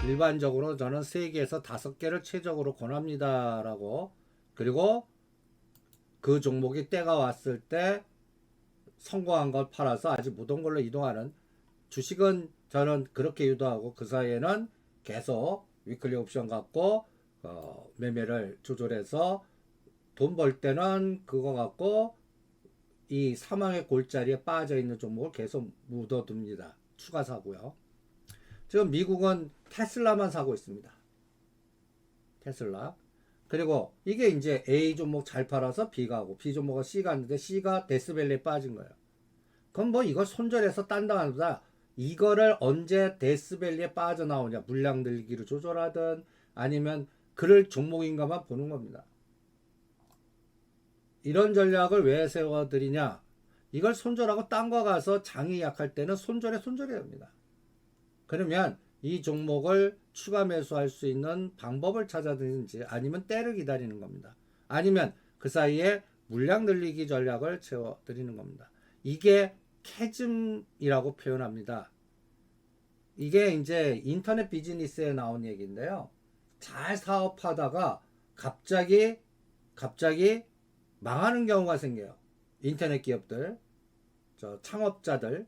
일반적으로 저는 3개에서 5개를 최적으로 권합니다 라고, 그리고 그 종목이 때가 왔을 때 성공한 걸 팔아서 아직 못 온 걸로 이동하는, 주식은 저는 그렇게 유도하고 그 사이에는 계속 위클리 옵션 갖고 매매를 조절해서 돈 벌 때는 그거 갖고 이 사망의 골자리에 빠져 있는 종목을 계속 묻어둡니다. 추가 사고요. 지금 미국은 테슬라만 사고 있습니다. 테슬라. 그리고 이게 이제 A 종목 잘 팔아서 B 가고 B 종목은 C 갔는데 C가 데스밸리에 빠진 거예요. 그럼 뭐 이걸 손절해서 딴다 하다 이거를 언제 데스밸리에 빠져나오냐, 물량 늘기를 조절하든 아니면 그럴 종목인가만 보는 겁니다. 이런 전략을 왜 세워드리냐, 이걸 손절하고 딴 거 가서 장이 약할 때는 손절해야 합니다. 그러면 이 종목을 추가 매수할 수 있는 방법을 찾아드는지 아니면 때를 기다리는 겁니다. 아니면 그 사이에 물량 늘리기 전략을 채워드리는 겁니다. 이게 캐즘이라고 표현합니다. 이게 이제 인터넷 비즈니스에 나온 얘기인데요. 잘 사업하다가 갑자기 망하는 경우가 생겨요. 인터넷 기업들, 창업자들.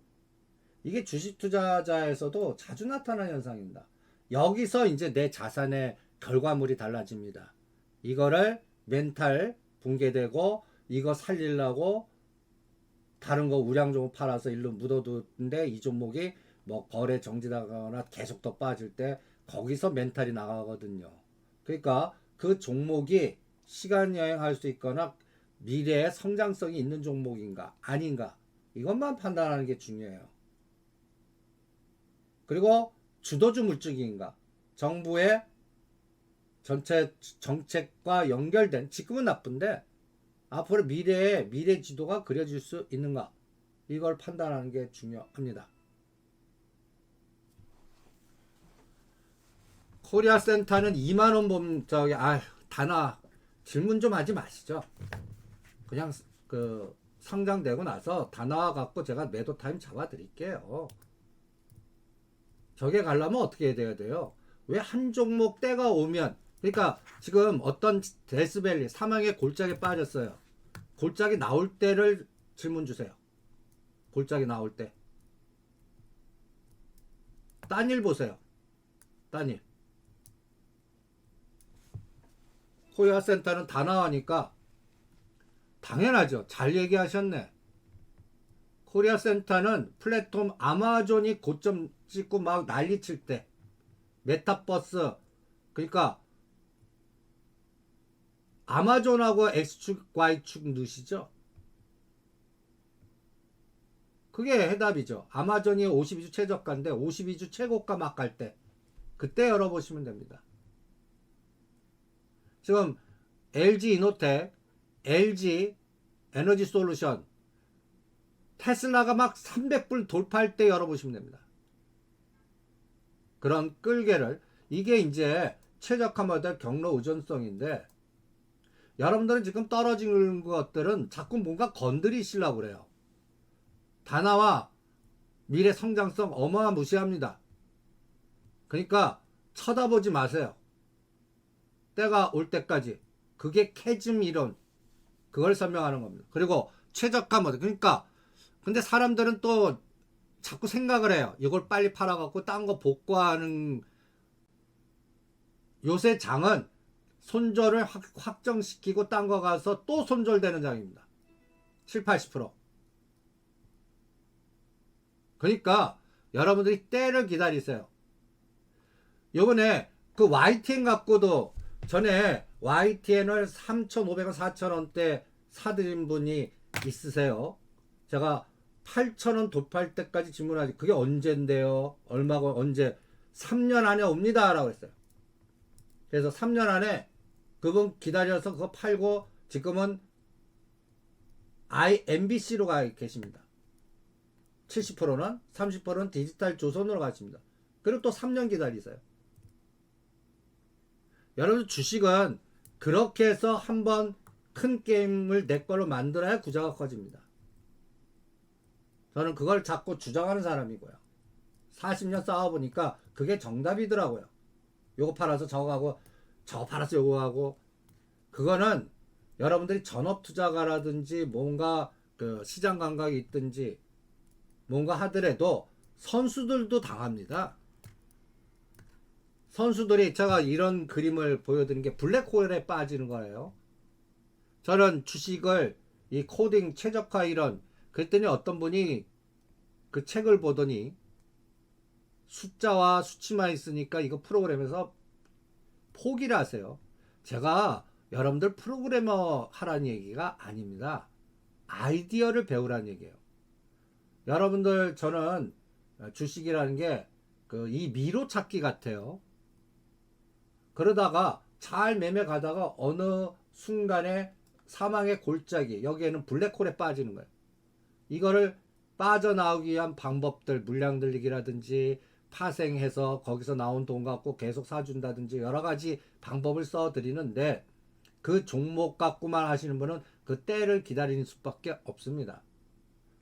이게 주식 투자자에서도 자주 나타나는 현상입니다. 여기서 이제 내 자산의 결과물이 달라집니다. 이거를 멘탈 붕괴되고 이거 살리려고 다른 거 우량 종목 팔아서 일로 묻어두는데 이 종목이 뭐 거래 정지당하거나 계속 더 빠질 때 거기서 멘탈이 나가거든요. 그러니까 그 종목이 시간 여행할 수 있거나 미래에 성장성이 있는 종목인가 아닌가, 이것만 판단하는 게 중요해요. 그리고 주도주 물증인가, 정부의 전체 정책과 연결된, 지금은 나쁜데 앞으로 미래에 미래 지도가 그려질 수 있는가, 이걸 판단하는 게 중요합니다. 코리아 센터는 2만원 보면 다나 질문 좀 하지 마시죠. 그냥 그 상장되고 나서 다 나와갖고 제가 매도 타임 잡아드릴게요. 저게 가려면 어떻게 해야 돼요? 왜 한 종목 때가 오면, 그러니까 지금 어떤 데스밸리 사망의 골짜기에 빠졌어요. 골짜기 나올 때를 질문 주세요. 골짜기 나올 때. 딴 일 보세요. 딴 일. 코리아 센터는 다 나가니까 당연하죠. 잘 얘기하셨네. 코리아 센터는 플랫폼 아마존이 고점 찍고 막 난리 칠 때, 메타버스, 그러니까 아마존하고 X축, Y축 넣으시죠? 그게 해답이죠. 아마존이 52주 최저가인데 52주 최고가 막 갈 때, 그때 열어보시면 됩니다. 지금 LG 이노텍, LG 에너지 솔루션, 테슬라가 막 300불 돌파할 때 열어보시면 됩니다. 그런 끌개를, 이게 이제 최저가 모델 경로 의존성인데, 여러분들은 지금 떨어지는 것들은 자꾸 뭔가 건드리시려고 그래요. 다나와 미래 성장성 어마무시합니다. 그러니까 쳐다보지 마세요. 때가 올 때까지. 그게 캐즘 이론, 그걸 설명하는 겁니다. 그리고 최저가 모델, 그러니까 근데 사람들은 또 자꾸 생각을 해요. 이걸 빨리 팔아갖고 딴 거 복구하는, 요새 장은 손절을 확정시키고 딴 거 가서 또 손절되는 장입니다. 7, 80%. 그러니까 여러분들이 때를 기다리세요. 요번에 그 YTN 갖고도, 전에 YTN을 3,500원, 4,000원대 사드린 분이 있으세요. 제가 8,000원 돌파할 때까지 질문하지, 그게 언젠데요? 얼마고 언제? 3년 안에 옵니다 라고 했어요. 그래서 3년 안에 그분 기다려서 그거 팔고 지금은 MBC로 가 계십니다. 70%는 30%는 디지털 조선으로 가십니다. 그리고 또 3년 기다리세요. 여러분 주식은 그렇게 해서 한번 큰 게임을 내 걸로 만들어야 구자가 커집니다. 저는 그걸 자꾸 주장하는 사람이고요. 40년 싸워보니까 그게 정답이더라고요. 요거 팔아서 저거 하고 저거 팔아서 요거 하고 그거는 여러분들이 전업투자가라든지 뭔가 그 시장 감각이 있든지 뭔가 하더라도 선수들도 당합니다. 선수들이 제가 이런 그림을 보여드린 게 블랙홀에 빠지는 거예요. 저는 주식을 이 코딩 최적화 이런 그랬더니 어떤 분이 그 책을 보더니 숫자와 수치만 있으니까 이거 프로그램에서 포기를 하세요. 제가 여러분들 프로그래머 하라는 얘기가 아닙니다. 아이디어를 배우라는 얘기예요. 여러분들 저는 주식이라는 게 이 미로 찾기 같아요. 그러다가 잘 매매 가다가 어느 순간에 사망의 골짜기 여기에는 블랙홀에 빠지는 거예요. 이거를 빠져나오기 위한 방법들 물량 들리기라든지 파생해서 거기서 나온 돈 갖고 계속 사준다든지 여러 가지 방법을 써드리는데 그 종목 갖고만 하시는 분은 그 때를 기다리는 수밖에 없습니다.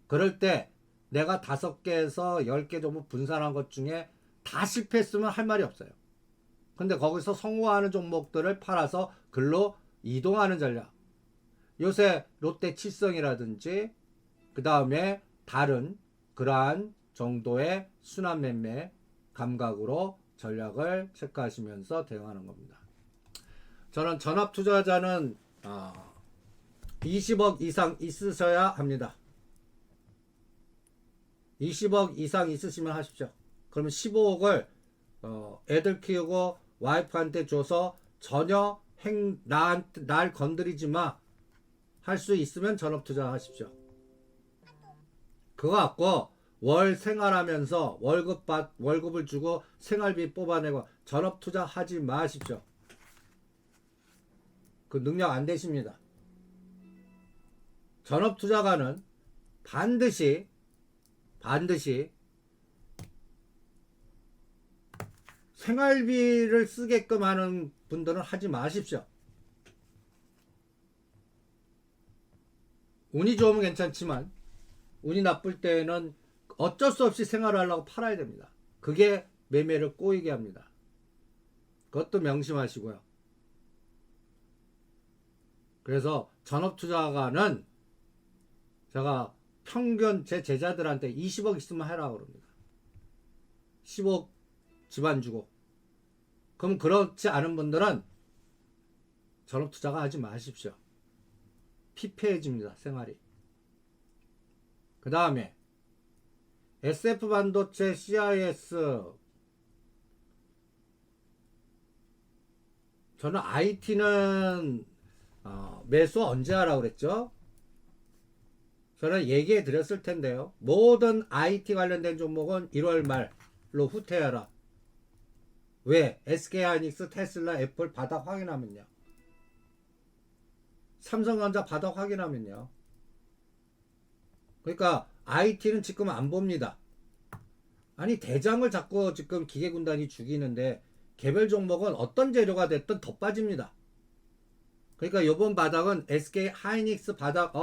그럴 때 내가 5개에서 10개 종목 분산한 것 중에 다 실패했으면 할 말이 없어요. 근데 거기서 성공하는 종목들을 팔아서 글로 이동하는 전략. 요새 롯데 칠성이라든지 그 다음에 다른 그러한 정도의 순환 매매 감각으로 전략을 체크하시면서 대응하는 겁니다. 저는 전업 투자자는 20억 이상 있으셔야 합니다. 20억 이상 있으시면 하십시오. 그러면 15억을 애들 키우고 와이프한테 줘서 전혀 날 건드리지 마. 할 수 있으면 전업 투자 하십시오. 그거 갖고 월 생활하면서 월급을 주고 생활비 뽑아내고 전업 투자 하지 마십시오. 그 능력 안 되십니다. 전업 투자가는 반드시 생활비를 쓰게끔 하는 분들은 하지 마십시오. 운이 좋으면 괜찮지만 운이 나쁠 때는 어쩔 수 없이 생활을 하려고 팔아야 됩니다. 그게 매매를 꼬이게 합니다. 그것도 명심하시고요. 그래서 전업투자가는 제가 평균 제 제자들한테 20억 있으면 해라 그럽니다. 10억 집안 주고. 그럼 그렇지 않은 분들은 전업투자가 하지 마십시오. 피폐해집니다. 생활이. 그 다음에 SF반도체 CIS 저는 IT는 매수 언제 하라고 그랬죠? 저는 얘기해 드렸을 텐데요. 모든 IT 관련된 종목은 1월 말로 후퇴하라. 왜? SK하이닉스, 테슬라, 애플 바닥 확인하면요. 삼성전자 바닥 확인하면요. 그러니까 IT는 지금 안 봅니다. 아니 대장을 자꾸 지금 기계군단이 죽이는데 개별 종목은 어떤 재료가 됐든 더 빠집니다. 그러니까 이번 바닥은 SK하이닉스 바닥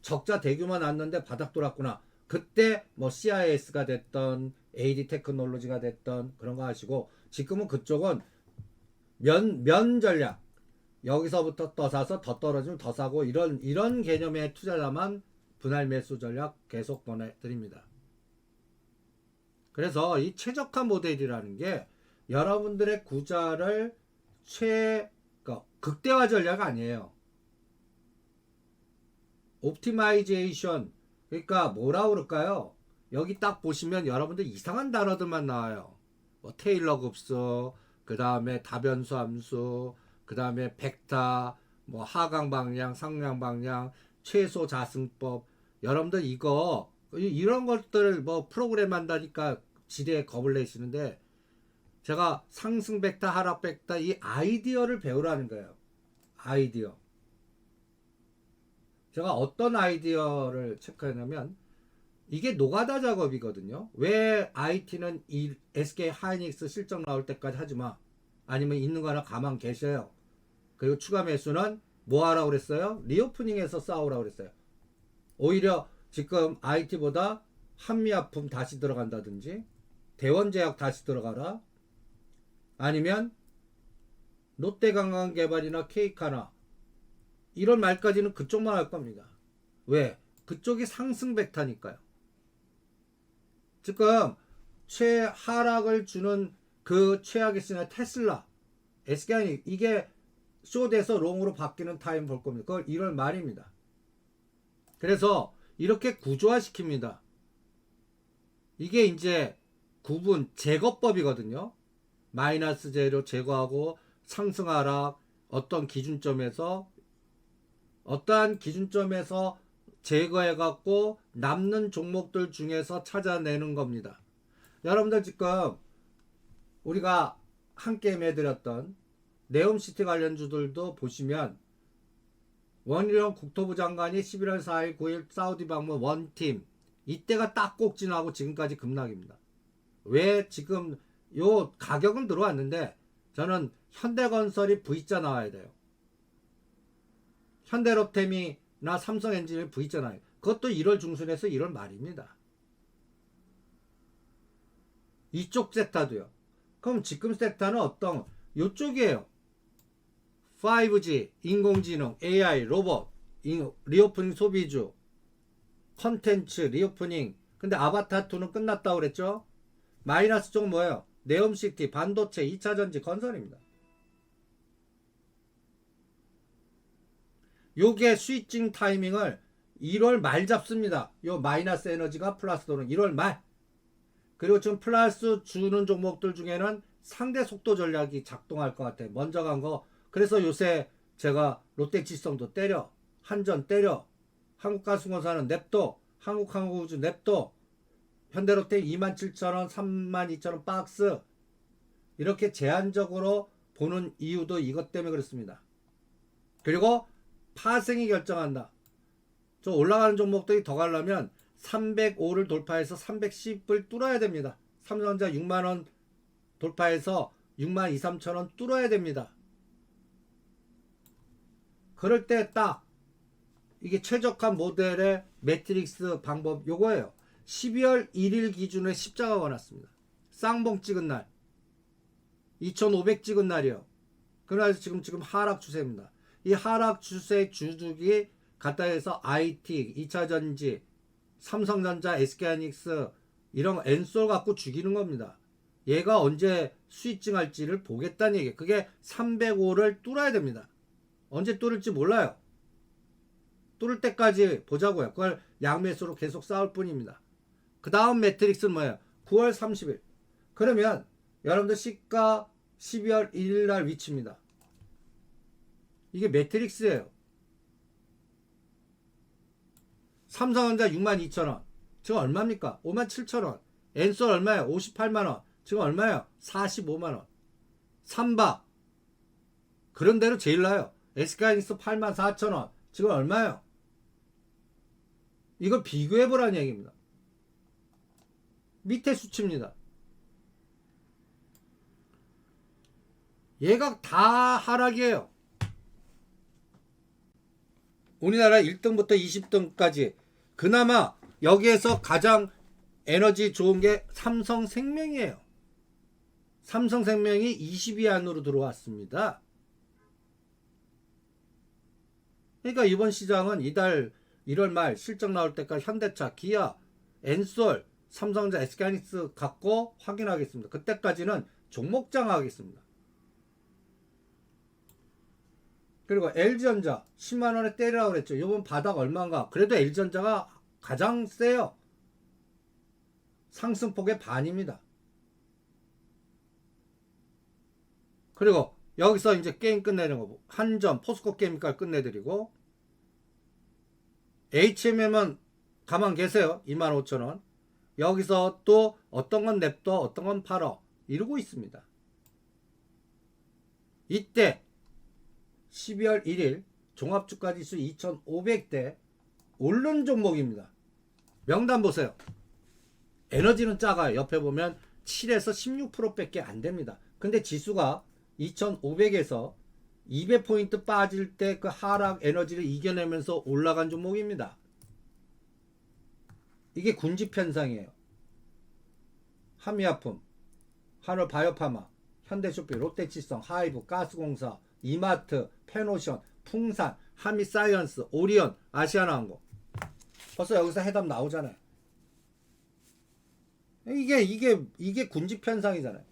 적자 대규모 났는데 바닥 돌았구나. 그때 뭐 CIS가 됐던 AD테크놀로지가 됐던 그런 거 하시고 지금은 그쪽은 면 전략 여기서부터 떠 사서 더 떨어지면 더 사고 이런 개념의 투자자만 분할 매수 전략 계속 보내드립니다. 그래서 이 최적화 모델이라는 게 여러분들의 구자를 극대화 전략 아니에요. 옵티마이제이션 그러니까 뭐라 그럴까요? 여기 딱 보시면 여러분들 이상한 단어들만 나와요. 뭐 테일러 급수, 그 다음에 다변수 함수, 그 다음에 벡터, 뭐 하강 방향, 상향 방향, 최소 자승법. 여러분들 이런 것들을 뭐 프로그램 한다니까 지레 겁을 내시는데 제가 상승 벡터, 하락 벡터 이 아이디어를 배우라는 거예요. 아이디어. 제가 어떤 아이디어를 체크하냐면 이게 노가다 작업이거든요. 왜 IT는 이 SK 하이닉스 실적 나올 때까지 하지마. 아니면 있는 거 하나 가만 계셔요. 그리고 추가 매수는 뭐 하라고 그랬어요? 리오프닝에서 싸우라고 그랬어요. 오히려 지금 IT보다 한미아품 다시 들어간다든지 대원제약 다시 들어가라. 아니면 롯데관광개발이나 케이카나 이런 말까지는 그쪽만 할 겁니다. 왜? 그쪽이 상승 벡터니까요. 지금 최하락을 주는 그 최악의 시나리오 테슬라, SKI 이게 숏에서 롱으로 바뀌는 타임 볼 겁니다. 그걸 1월 말입니다. 그래서 이렇게 구조화 시킵니다. 이게 이제 구분 제거법이거든요. 마이너스 재료 제거하고 상승 하락 어떠한 기준점에서 제거해 갖고 남는 종목들 중에서 찾아내는 겁니다. 여러분들 지금 우리가 함께 매드렸던 네옴시티 관련주들도 보시면 원희룡 국토부 장관이 11월 4일 9일 사우디 방문 원팀 이때가 딱 꼭지나고 지금까지 급락입니다. 왜 지금 요 가격은 들어왔는데 저는 현대건설이 V자 나와야 돼요. 현대로템이나 삼성엔지니어링 V자 나와요. 그것도 1월 중순에서 1월 말입니다. 이쪽 섹터도요. 그럼 지금 섹터는 어떤 요쪽이에요. 5G, 인공지능, AI, 로봇, 리오프닝 소비주, 컨텐츠, 리오프닝. 근데 아바타2는 끝났다고 그랬죠? 마이너스 쪽은 뭐예요? 네옴시티, 반도체, 2차전지, 건설입니다. 요게 스위칭 타이밍을 1월 말 잡습니다. 요 마이너스 에너지가 플러스 도는 1월 말. 그리고 지금 플러스 주는 종목들 중에는 상대 속도 전략이 작동할 것 같아요. 먼저 간 거. 그래서 요새 제가 롯데지성도 때려, 한전 때려, 한국가스공사는 냅둬, 한국항공우주 냅둬, 현대로템 27,000원, 32,000원 박스 이렇게 제한적으로 보는 이유도 이것 때문에 그렇습니다. 그리고 파생이 결정한다. 저 올라가는 종목들이 더 가려면 305를 돌파해서 310을 뚫어야 됩니다. 삼성전자 6만원 돌파해서 6만 2, 3천원 뚫어야 됩니다. 그럴 때 딱 이게 최적화 모델의 매트릭스 방법 요거예요. 12월 1일 기준에 십자가가 났습니다. 쌍봉 찍은 날 2500 찍은 날이요. 그래서 지금 하락 추세입니다. 이 하락 추세 주둑이 갖다 해서 IT, 2차전지, 삼성전자, SK하이닉스 이런 엔솔 갖고 죽이는 겁니다. 얘가 언제 스위칭 할지를 보겠다는 얘기예요. 그게 305를 뚫어야 됩니다. 언제 뚫을지 몰라요. 뚫을 때까지 보자고요. 그걸 양매수로 계속 싸울 뿐입니다. 그 다음 매트릭스는 뭐예요? 9월 30일. 그러면 여러분들 시가 12월 1일 날 위치입니다. 이게 매트릭스예요. 삼성전자 62,000원. 지금 얼마입니까? 57,000원. 엔솔 얼마예요? 58만원. 지금 얼마예요? 45만원. 삼바. 그런 대로 제일 나요. SK하이닉스 84,000원. 지금 얼마예요? 이걸 비교해보라는 얘기입니다. 밑에 수치입니다. 얘가 다 하락이에요. 우리나라 1등부터 20등까지 그나마 여기에서 가장 에너지 좋은 게 삼성생명이에요. 삼성생명이 20위 안으로 들어왔습니다. 그러니까 이번 시장은 이달 1월 말 실적 나올 때까지 현대차, 기아, 엔솔, 삼성전자, SK하이닉스 갖고 확인하겠습니다. 그때까지는 종목장 하겠습니다. 그리고 LG전자 10만원에 때리라고 그랬죠. 이번 바닥 얼마인가. 그래도 LG전자가 가장 세요. 상승폭의 반입니다. 그리고 여기서 이제 게임 끝내는 거. 한전, 포스코 케미칼 끝내드리고 HMM은 가만 계세요. 25,000원. 여기서 또 어떤 건 냅둬 어떤 건 팔어 이러고 있습니다. 이때 12월 1일 종합주가지수 2500대 오른 종목입니다. 명단 보세요. 에너지는 작아요. 옆에 보면 7에서 16% 밖에 안 됩니다. 근데 지수가 2500에서 200포인트 빠질 때 그 하락 에너지를 이겨내면서 올라간 종목입니다. 이게 군집 현상이에요. 한미아품, 한올바이오파마, 현대쇼핑, 롯데치성, 하이브, 가스공사, 이마트, 페노션, 풍산, 하미사이언스, 오리온, 아시아나항공. 벌써 여기서 해답 나오잖아요. 이게 군집현상이잖아요.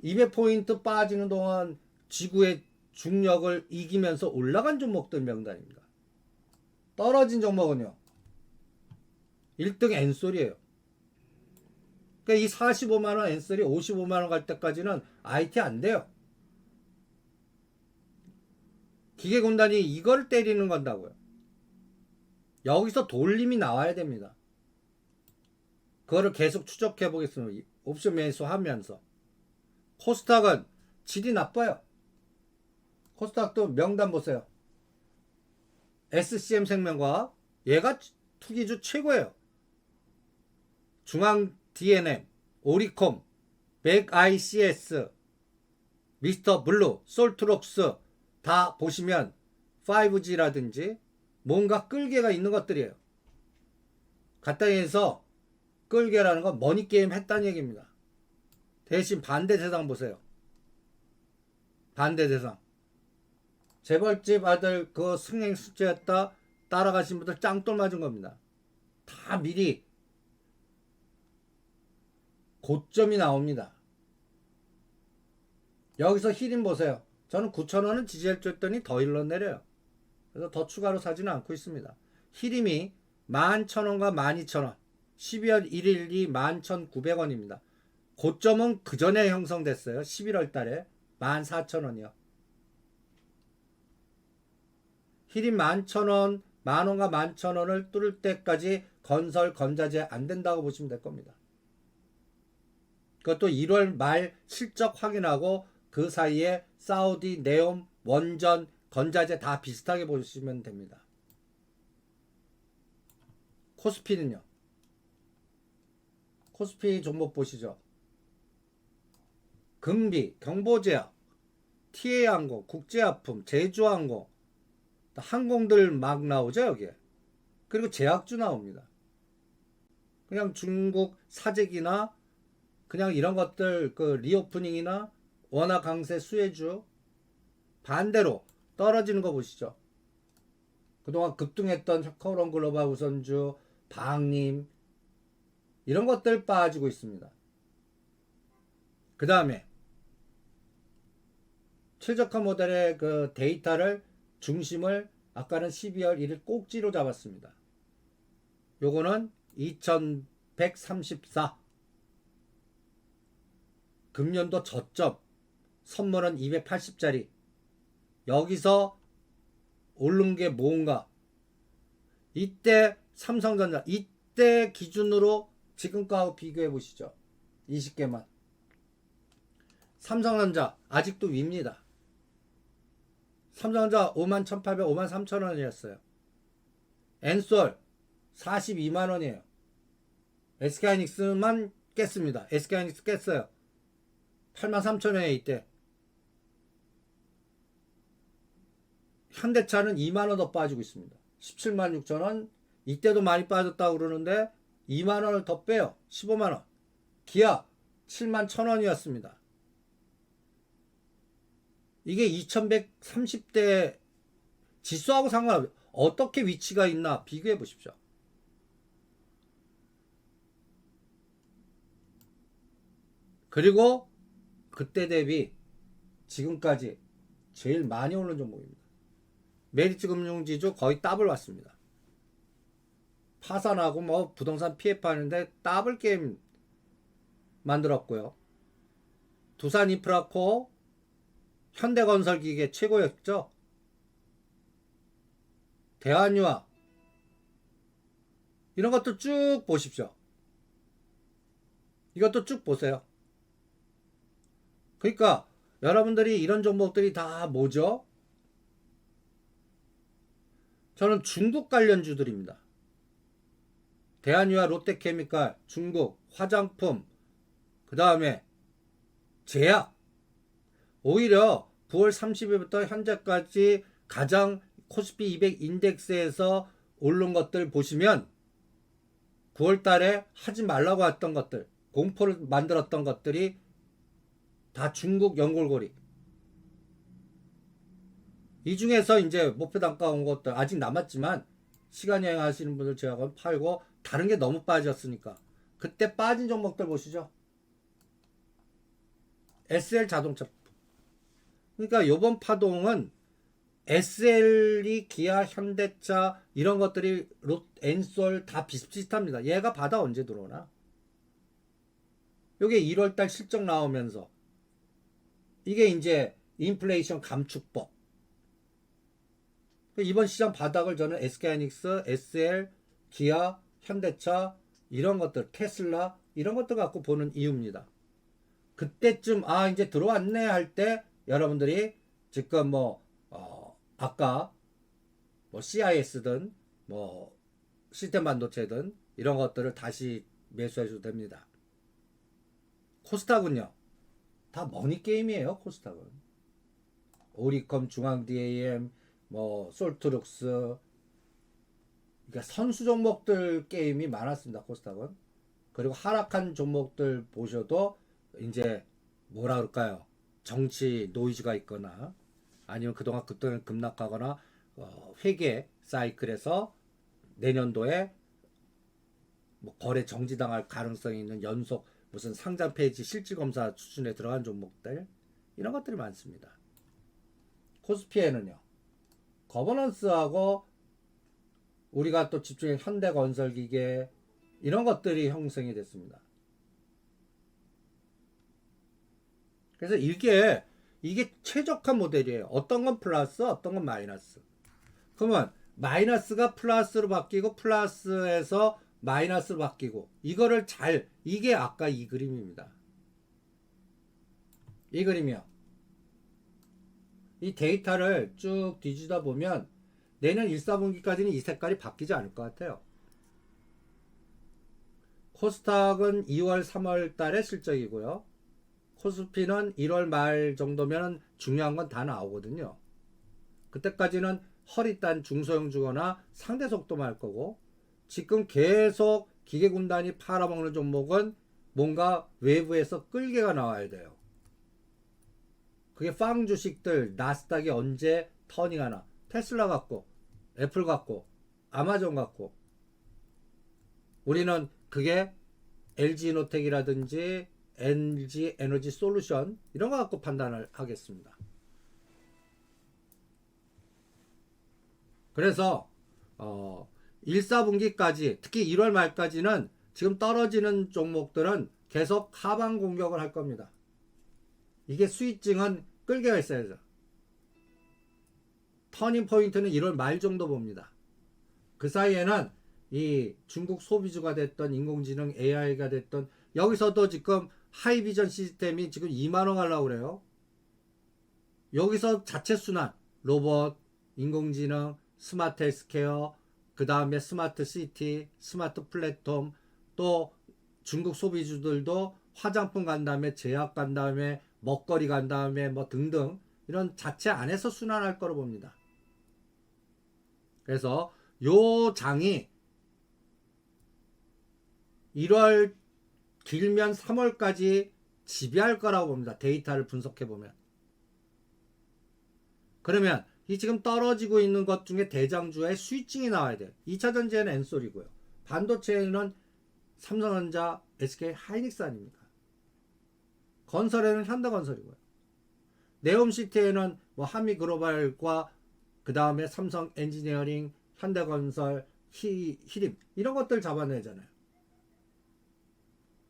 200포인트 빠지는 동안 지구의 중력을 이기면서 올라간 종목들 명단입니다. 떨어진 종목은요, 1등 엔솔이에요. 그러니까 이 45만원 엔솔이 55만원 갈 때까지는 IT 안 돼요. 기계공단이 이걸 때리는 건다고요. 여기서 돌림이 나와야 됩니다. 그거를 계속 추적해 보겠습니다. 옵션 매수하면서. 코스닥은 질이 나빠요. 코스닥도 명단 보세요. SCM생명과 얘가 투기주 최고예요. 중앙 DNM, 오리콤, 맥ICS, 미스터 블루, 솔트록스 다 보시면 5G라든지 뭔가 끌개가 있는 것들이에요. 간단히 해서 끌개라는 건 머니게임 했다는 얘기입니다. 대신 반대 대상 보세요. 반대 대상. 재벌집 아들 그 승행 숙제했다 따라가신 분들 짱돌 맞은 겁니다. 다 미리 고점이 나옵니다. 여기서 히림 보세요. 저는 9,000원은 지지해 줬더니 더 일러내려요. 그래서 더 추가로 사지는 않고 있습니다. 히림이 11,000원과 12,000원 12월 1일이 11,900원입니다. 고점은 그 전에 형성됐어요. 11월 달에 14,000원이요. 히림 11,000원, 만원과 11,000원을 뚫을 때까지 건설, 건자재 안 된다고 보시면 될 겁니다. 그것도 1월 말 실적 확인하고 그 사이에 사우디, 네옴, 원전, 건자재 다 비슷하게 보시면 됩니다. 코스피는요. 코스피 종목 보시죠. 금비, 경보제약, TA항공, 국제하품, 제주항공, 항공들 막 나오죠 여기에. 그리고 제약주 나옵니다. 그냥 중국 사재기나 그냥 이런 것들 그 리오프닝이나 원화 강세 수혜주. 반대로 떨어지는 거 보시죠. 그동안 급등했던 코론 글로벌 우선주, 방림 이런 것들 빠지고 있습니다. 그 다음에 최저가 모델의 그 데이터를 중심을 아까는 12월 1일 꼭지로 잡았습니다. 요거는 2134. 금년도 저점 선물은 280짜리. 여기서 오른 게 뭔가. 이때 삼성전자 이때 기준으로 지금 거하고 비교해 보시죠. 20개만. 삼성전자 아직도 윗니다. 삼성전자 51,800, 53,000원이었어요. 엔솔 42만원이에요. SK하이닉스만 깼습니다. SK하이닉스 깼어요. 83,000원에 이때. 현대차는 2만원 더 빠지고 있습니다. 176,000원. 이때도 많이 빠졌다고 그러는데 2만원을 더 빼요. 15만원. 기아 71,000원이었습니다. 이게 2130대 지수하고 상관없어요. 어떻게 위치가 있나 비교해 보십시오. 그리고 그때 대비 지금까지 제일 많이 오른 종목입니다. 메리츠 금융지주 거의 더블 왔습니다. 파산하고 뭐 부동산 PF 하는데 더블 게임 만들었고요. 두산 인프라코, 현대건설기계 최고였죠. 대한유화 이런 것도 쭉 보십시오. 이것도 쭉 보세요. 그러니까 여러분들이 이런 종목들이 다 뭐죠? 저는 중국 관련주들입니다. 대한유화, 롯데케미칼, 중국, 화장품, 그 다음에 제약. 오히려 9월 30일부터 현재까지 가장 코스피 200 인덱스에서 오른 것들 보시면 9월 달에 하지 말라고 했던 것들, 공포를 만들었던 것들이 다 중국 연골고리. 이 중에서 이제 목표 단가 온 것들 아직 남았지만 시간 여행 하시는 분들 제가 그건 팔고 다른 게 너무 빠졌으니까 그때 빠진 종목들 보시죠. SL 자동차. 그러니까 요번 파동은 SL이 기아, 현대차 이런 것들이 엔솔 다 비슷비슷합니다. 얘가 바다 언제 들어오나? 요게 1월달 실적 나오면서 이게 이제 인플레이션 감축법. 이번 시장 바닥을 저는 SK하이닉스, SL, 기아, 현대차 이런 것들, 테슬라 이런 것들 갖고 보는 이유입니다. 그때쯤 아 이제 들어왔네 할 때 여러분들이 지금 아까 뭐 CIS든 뭐 시스템 반도체든 이런 것들을 다시 매수해줘도 됩니다. 코스닥은요 다 머니 게임이에요. 코스닥은 오리컴, 중앙 DAM, 뭐 솔트룩스, 그러니까 선수 종목들 게임이 많았습니다. 코스닥은. 그리고 하락한 종목들 보셔도 이제 뭐라 그럴까요? 정치 노이즈가 있거나 아니면 그동안 급락하거나 회계 사이클에서 내년도에 뭐 거래 정지당할 가능성이 있는 연속 무슨 상장 페이지 실질검사 수준에 들어간 종목들 이런 것들이 많습니다. 코스피에는요 거버넌스하고 우리가 또 집중해 현대건설기계 이런 것들이 형성이 됐습니다. 그래서 이게 최적화 모델이에요. 어떤 건 플러스, 어떤 건 마이너스. 그러면 마이너스가 플러스로 바뀌고 플러스에서 마이너스로 바뀌고 이거를 이게 아까 이 그림입니다. 이 그림이요. 이 데이터를 쭉 뒤지다 보면 내년 1, 4분기까지는 이 색깔이 바뀌지 않을 것 같아요. 코스닥은 2월, 3월 달에 실적이고요. 코스피는 1월 말 정도면 중요한 건 다 나오거든요. 그때까지는 허리단 중소형 주거나 상대 속도만 할 거고 지금 계속 기계군단이 팔아먹는 종목은 뭔가 외부에서 끌개가 나와야 돼요. 그게 빵 주식들 나스닥이 언제 터닝하나. 테슬라 갖고 애플 갖고 아마존 갖고 우리는 그게 LG노텍이라든지 LG 에너지 솔루션 이런 거 갖고 판단을 하겠습니다. 그래서 1, 4분기까지 특히 1월 말까지는 지금 떨어지는 종목들은 계속 하방 공격을 할 겁니다. 이게 수익증은 끌개가 있어야죠. 터닝 포인트는 1월 말 정도 봅니다. 그 사이에는 이 중국 소비주가 됐던 인공지능 AI가 됐던 여기서도 지금 하이비전 시스템이 지금 2만원 하려고 그래요. 여기서 자체 순환 로봇, 인공지능, 스마트 헬스케어, 그 다음에 스마트 시티, 스마트 플랫폼, 또 중국 소비주들도 화장품 간 다음에 제약 간 다음에 먹거리 간 다음에 뭐 등등 이런 자체 안에서 순환할 거로 봅니다. 그래서 요 장이 1월 길면 3월까지 지배할 거라고 봅니다. 데이터를 분석해 보면. 그러면 이 지금 떨어지고 있는 것 중에 대장주의 수익증이 나와야 돼요. 2차전지에는 엔솔이고요. 반도체에는 삼성전자, SK 하이닉스 아닙니까? 건설에는 현대건설이고요. 네옴시티에는 뭐 한미글로벌과 그 다음에 삼성 엔지니어링, 현대건설, 히림 이런 것들 잡아내잖아요.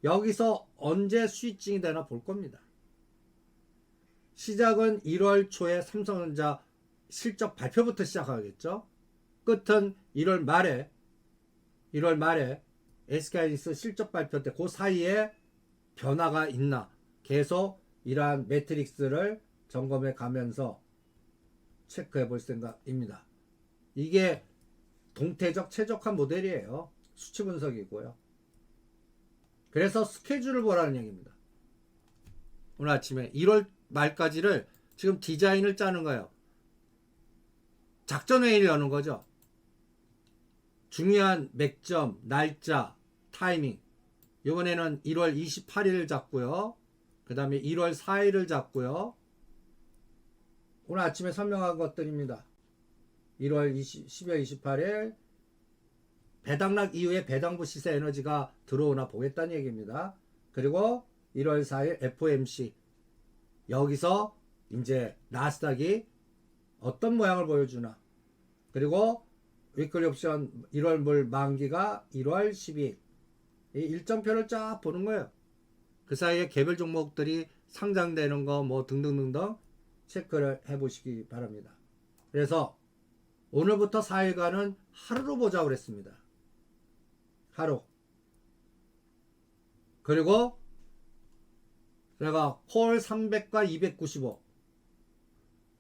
여기서 언제 수익증이 되나 볼 겁니다. 시작은 1월 초에 삼성전자 실적 발표부터 시작하겠죠. 끝은 1월 말에 SK하이닉스 실적 발표 때 그 사이에 변화가 있나 계속 이러한 매트릭스를 점검해 가면서 체크해 볼 생각입니다. 이게 동태적 최적화 모델이에요. 수치 분석이고요. 그래서 스케줄을 보라는 얘기입니다. 오늘 아침에 1월 말까지를 지금 디자인을 짜는 거예요. 작전회의를 여는 거죠. 중요한 맥점, 날짜, 타이밍. 이번에는 1월 28일을 잡고요. 그 다음에 1월 4일을 잡고요. 오늘 아침에 설명한 것들입니다. 12월 28일 배당락 이후에 배당부 시세 에너지가 들어오나 보겠다는 얘기입니다. 그리고 1월 4일 FOMC 여기서 이제 나스닥이 어떤 모양을 보여주나. 그리고 위클리 옵션 1월 물 만기가 1월 12일 이 일정표를 쫙 보는 거예요. 그 사이에 개별 종목들이 상장되는 거 뭐 등등등등 체크를 해 보시기 바랍니다. 그래서 오늘부터 4일간은 하루로 보자고 그랬습니다. 하루. 그리고 제가 콜 300과 295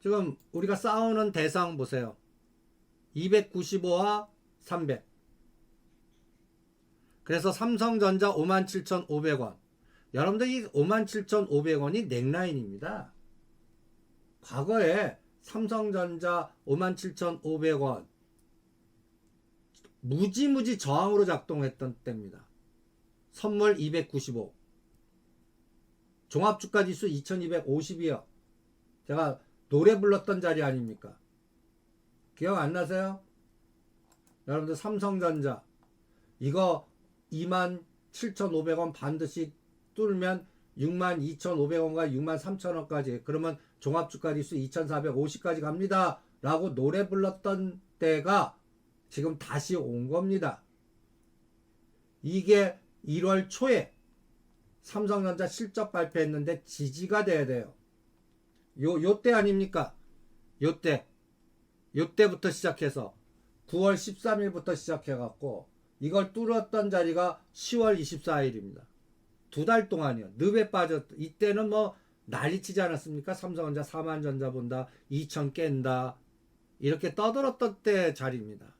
지금 우리가 싸우는 대상 보세요. 295와 300. 그래서 삼성전자 57,500원. 여러분들 이 57,500원이 넥라인입니다. 과거에 삼성전자 57,500원 무지무지 저항으로 작동했던 때입니다. 선물 295. 종합주가지수 2250이요. 제가 노래 불렀던 자리 아닙니까? 기억 안 나세요? 여러분들 삼성전자 이거 27,500원 반드시 뚫으면 62,500원과 63,000원까지 그러면 종합주가지수 2,450까지 갑니다 라고 노래 불렀던 때가 지금 다시 온 겁니다. 이게 1월 초에 삼성전자 실적 발표했는데 지지가 돼야 돼요. 요때 아닙니까? 요때부터 시작해서 9월 13일부터 시작해갖고 이걸 뚫었던 자리가 10월 24일입니다. 2달 동안이요. 늪에 빠졌. 이때는 뭐 난리치지 않았습니까? 삼성전자 4만전자 본다. 2천 깬다. 이렇게 떠들었던 때 자리입니다.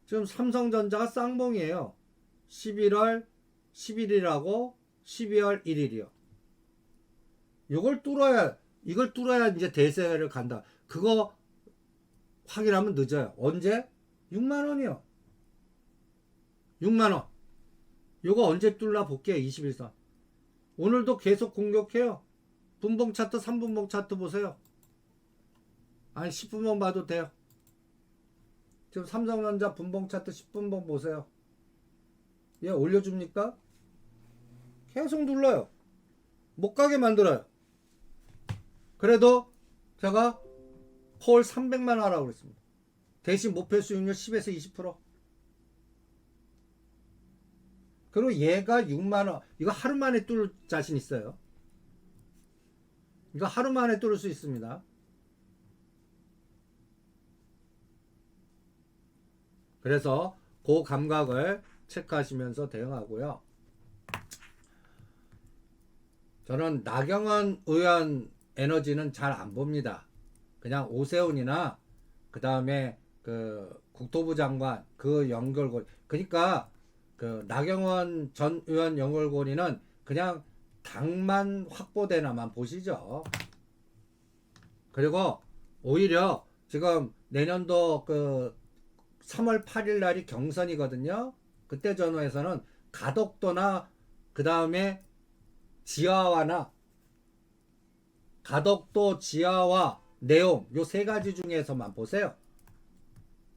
지금 삼성전자가 쌍봉이에요. 11월 10일이라고 12월 1일이요. 이걸 뚫어야 이제 대세를 간다. 그거 확인하면 늦어요. 언제? 6만원이요. 6만원. 요거 언제 뚫나 볼게요. 21선. 오늘도 계속 공격해요. 분봉 차트, 3분봉 차트 보세요. 아니 10분봉 봐도 돼요. 지금 삼성전자 분봉 차트 10분봉 보세요. 얘 올려줍니까? 계속 눌러요. 못 가게 만들어요. 그래도 제가 콜 300만 하라고 그랬습니다. 대신 목표 수익률 10에서 20%. 그리고 얘가 6만원. 이거 하루 만에 뚫을 자신 있어요. 이거 하루 만에 뚫을 수 있습니다. 그래서 그 감각을 체크하시면서 대응하고요. 저는 나경원 의원 에너지는 잘 안 봅니다. 그냥 오세훈이나 그 다음에 그 국토부 장관 그 연결고리. 그러니까 그 나경원 전 의원 연결고리는 그냥 당만 확보되나만 보시죠. 그리고 오히려 지금 내년도 그 3월 8일 날이 경선이거든요. 그때 전후에서는 가덕도나 그 다음에 지하화나 가덕도 지하화 내용 요 세 가지 중에서만 보세요.